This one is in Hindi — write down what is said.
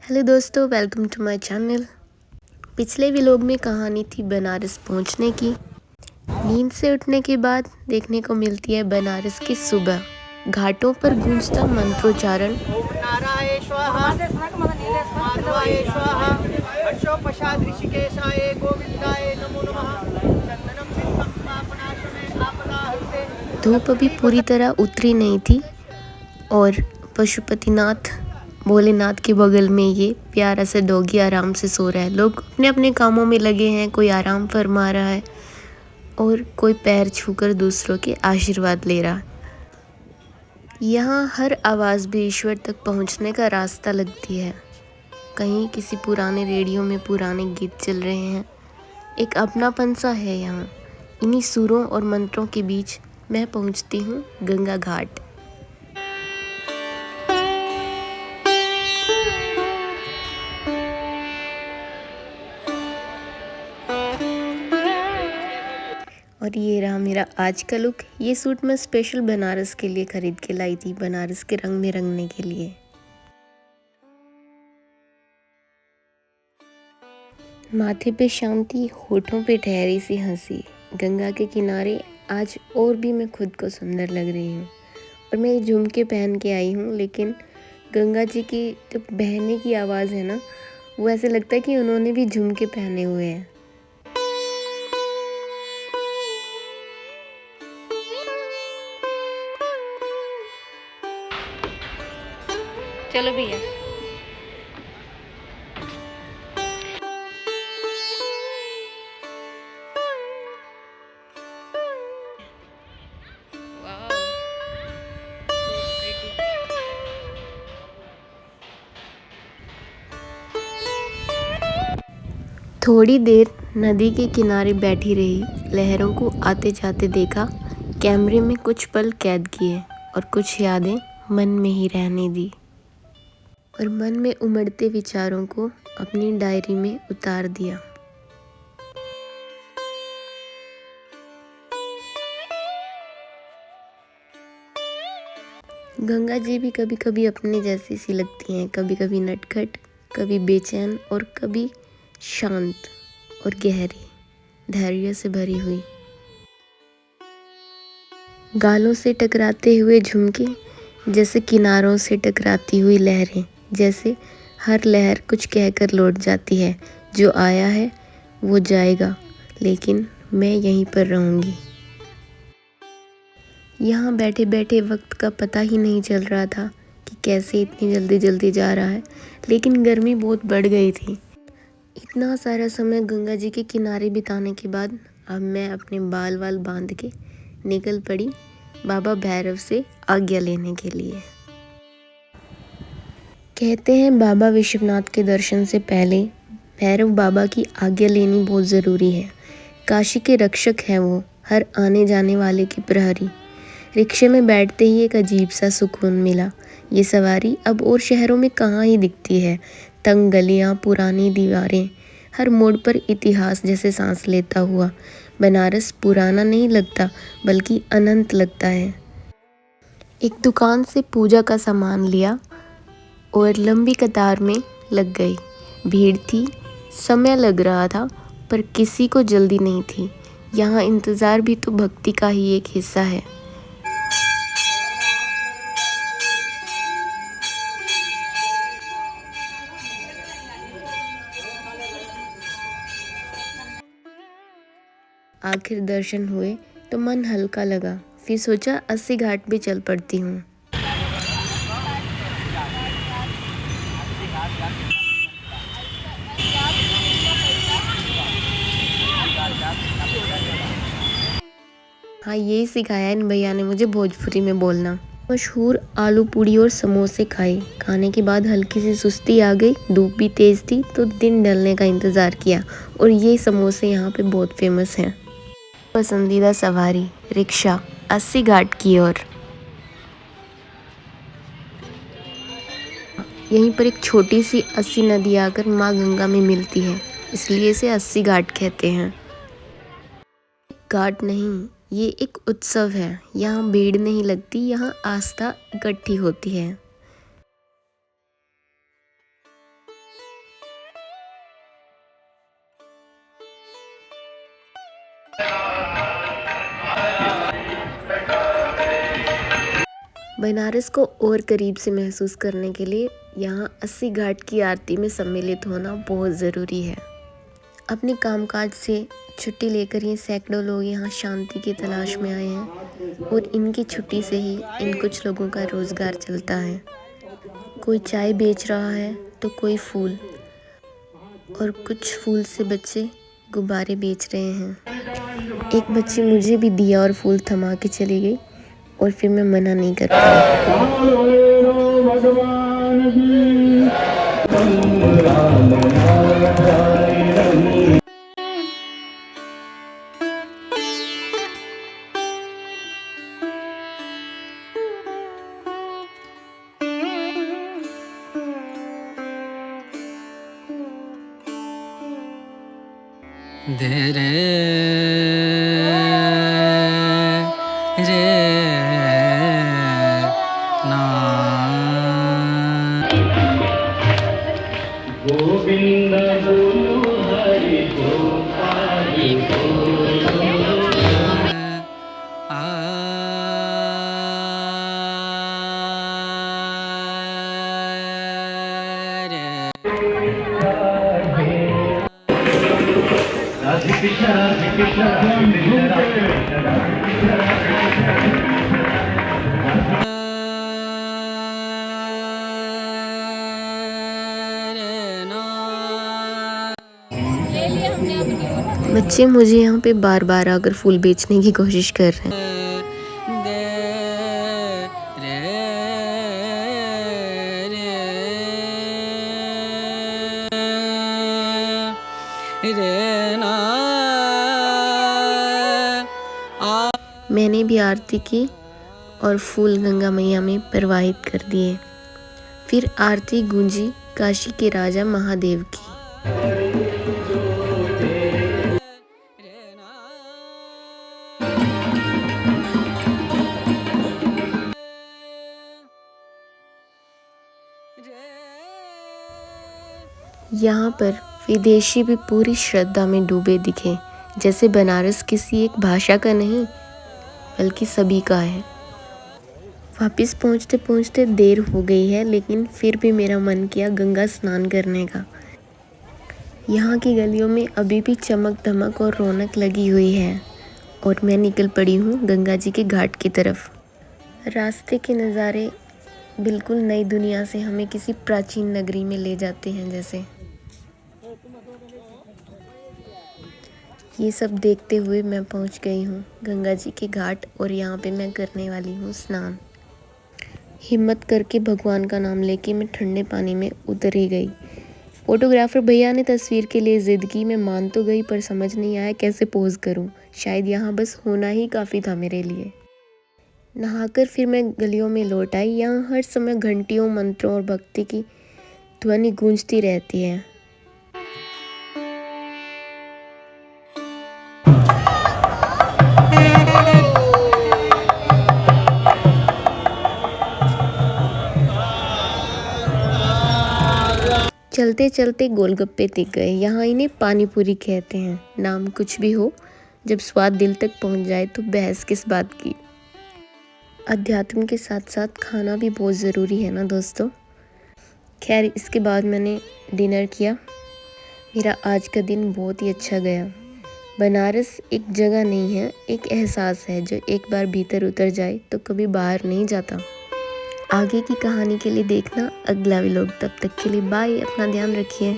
हेलो दोस्तों, वेलकम टू माय चैनल। पिछले व्लॉग में कहानी थी बनारस पहुंचने की। नींद से उठने के बाद देखने को मिलती है बनारस की सुबह। घाटों पर गूंजता मंत्रोच्चारण, धूप अभी पूरी तरह उतरी नहीं थी और पशुपतिनाथ भोलेनाथ के बगल में ये प्यारा सा डॉगी आराम से सो रहा है। लोग अपने अपने कामों में लगे हैं, कोई आराम फरमा रहा है और कोई पैर छूकर दूसरों के आशीर्वाद ले रहा है। यहाँ हर आवाज़ भी ईश्वर तक पहुँचने का रास्ता लगती है। कहीं किसी पुराने रेडियो में पुराने गीत चल रहे हैं। एक अपनापन सा है यहाँ। इन्हीं सुरों और मंत्रों के बीच मैं पहुँचती हूँ गंगा घाट। और ये रहा मेरा आज का लुक। ये सूट मैं स्पेशल बनारस के लिए खरीद के लाई थी, बनारस के रंग में रंगने के लिए। माथे पे शांति, होठों पे ठहरी सी हंसी। गंगा के किनारे आज और भी मैं खुद को सुंदर लग रही हूँ। और मैं ये झुमके पहन के आई हूँ, लेकिन गंगा जी की जो बहने की आवाज़ है ना, वो ऐसे लगता है कि उन्होंने भी झुमके पहने हुए हैं। चलो भैया। थोड़ी देर नदी के किनारे बैठी रही, लहरों को आते जाते देखा, कैमरे में कुछ पल कैद किए और कुछ यादें मन में ही रहने दी और मन में उमड़ते विचारों को अपनी डायरी में उतार दिया। गंगा जी भी कभी कभी अपने जैसी सी लगती हैं, कभी कभी नटखट, कभी बेचैन और कभी शांत और गहरी, धैर्य से भरी हुई। गालों से टकराते हुए झुमके जैसे किनारों से टकराती हुई लहरें, जैसे हर लहर कुछ कहकर लौट जाती है। जो आया है वो जाएगा, लेकिन मैं यहीं पर रहूँगी। यहाँ बैठे बैठे वक्त का पता ही नहीं चल रहा था कि कैसे इतनी जल्दी जल्दी जा रहा है, लेकिन गर्मी बहुत बढ़ गई थी। इतना सारा समय गंगा जी के किनारे बिताने के बाद अब मैं अपने बाल वाल बांध के निकल पड़ी बाबा भैरव से आज्ञा लेने के लिए। कहते हैं बाबा विश्वनाथ के दर्शन से पहले भैरव बाबा की आज्ञा लेनी बहुत ज़रूरी है। काशी के रक्षक हैं वो, हर आने जाने वाले की प्रहरी। रिक्शे में बैठते ही एक अजीब सा सुकून मिला। ये सवारी अब और शहरों में कहाँ ही दिखती है। तंग गलियाँ, पुरानी दीवारें, हर मोड़ पर इतिहास जैसे सांस लेता हुआ। बनारस पुराना नहीं लगता, बल्कि अनंत लगता है। एक दुकान से पूजा का सामान लिया और लंबी कतार में लग गई। भीड़ थी, समय लग रहा था, पर किसी को जल्दी नहीं थी। यहाँ इंतज़ार भी तो भक्ति का ही एक हिस्सा है। आखिर दर्शन हुए तो मन हल्का लगा। फिर सोचा 80 घाट भी चल पड़ती हूँ। हाँ, यही सिखाया इन भैया ने मुझे भोजपुरी में बोलना। मशहूर आलू पूड़ी और समोसे खाए। खाने के बाद हल्की सी सुस्ती आ गई। धूप भी तेज़ थी तो दिन ढलने का इंतज़ार किया। और ये समोसे यहाँ पे बहुत फेमस हैं। पसंदीदा सवारी रिक्शा 80 घाट की ओर। यहीं पर एक छोटी सी 80 नदी आकर माँ गंगा में मिलती है, इसलिए इसे 80 घाट कहते हैं। घाट नहीं, ये एक उत्सव है। यहाँ भीड़ नहीं लगती, यहाँ आस्था इकट्ठी होती है। बनारस को और करीब से महसूस करने के लिए यहाँ 80 घाट की आरती में सम्मिलित होना बहुत ज़रूरी है। अपने कामकाज से छुट्टी लेकर ये सैकड़ों लोग यहाँ शांति की तलाश में आए हैं और इनकी छुट्टी से ही इन कुछ लोगों का रोज़गार चलता है। कोई चाय बेच रहा है तो कोई फूल, और कुछ फूल से बच्चे गुब्बारे बेच रहे हैं। एक बच्ची मुझे भी दिया और फूल थमा के चली गई और फिर मैं मना नहीं कर पाई। दे रे रे ना गोविंद बोलो हरि गोपाल बोलो राधे कृष्ण राधे कृष्ण बच्चे मुझे यहाँ पे बार बार आकर फूल बेचने की कोशिश कर रहे हैं। मैंने भी आरती की और फूल गंगा मैया में प्रवाहित कर दिए। फिर आरती गूंजी काशी के राजा महादेव की। यहाँ पर विदेशी भी पूरी श्रद्धा में डूबे दिखे, जैसे बनारस किसी एक भाषा का नहीं बल्कि सभी का है। वापस पहुँचते पहुँचते देर हो गई है, लेकिन फिर भी मेरा मन किया गंगा स्नान करने का। यहाँ की गलियों में अभी भी चमक धमक और रौनक लगी हुई है और मैं निकल पड़ी हूँ गंगा जी के घाट की तरफ। रास्ते के नज़ारे बिल्कुल नई दुनिया से हमें किसी प्राचीन नगरी में ले जाते हैं जैसे। ये सब देखते हुए मैं पहुंच गई हूँ गंगा जी के घाट और यहाँ पे मैं करने वाली हूँ स्नान। हिम्मत करके भगवान का नाम लेके मैं ठंडे पानी में उतर ही गई। फोटोग्राफर भैया ने तस्वीर के लिए ज़िद की। मैं मान तो गई पर समझ नहीं आया कैसे पोज करूँ। शायद यहाँ बस होना ही काफ़ी था मेरे लिए। नहाकर फिर मैं गलियों में लौट आई। यहाँ हर समय घंटियों, मंत्रों और भक्ति की ध्वनि गूंजती रहती है। चलते चलते गोलगप्पे दिख गए। यहाँ इन्हें पानी पूरी कहते हैं। नाम कुछ भी हो, जब स्वाद दिल तक पहुँच जाए तो बहस किस बात की। अध्यात्म के साथ साथ खाना भी बहुत ज़रूरी है ना दोस्तों। खैर, इसके बाद मैंने डिनर किया। मेरा आज का दिन बहुत ही अच्छा गया। बनारस एक जगह नहीं है, एक एहसास है जो एक बार भीतर उतर जाए तो कभी बाहर नहीं जाता। आगे की कहानी के लिए देखना अगला व्लॉग। तब तक के लिए बाय। अपना ध्यान रखिए।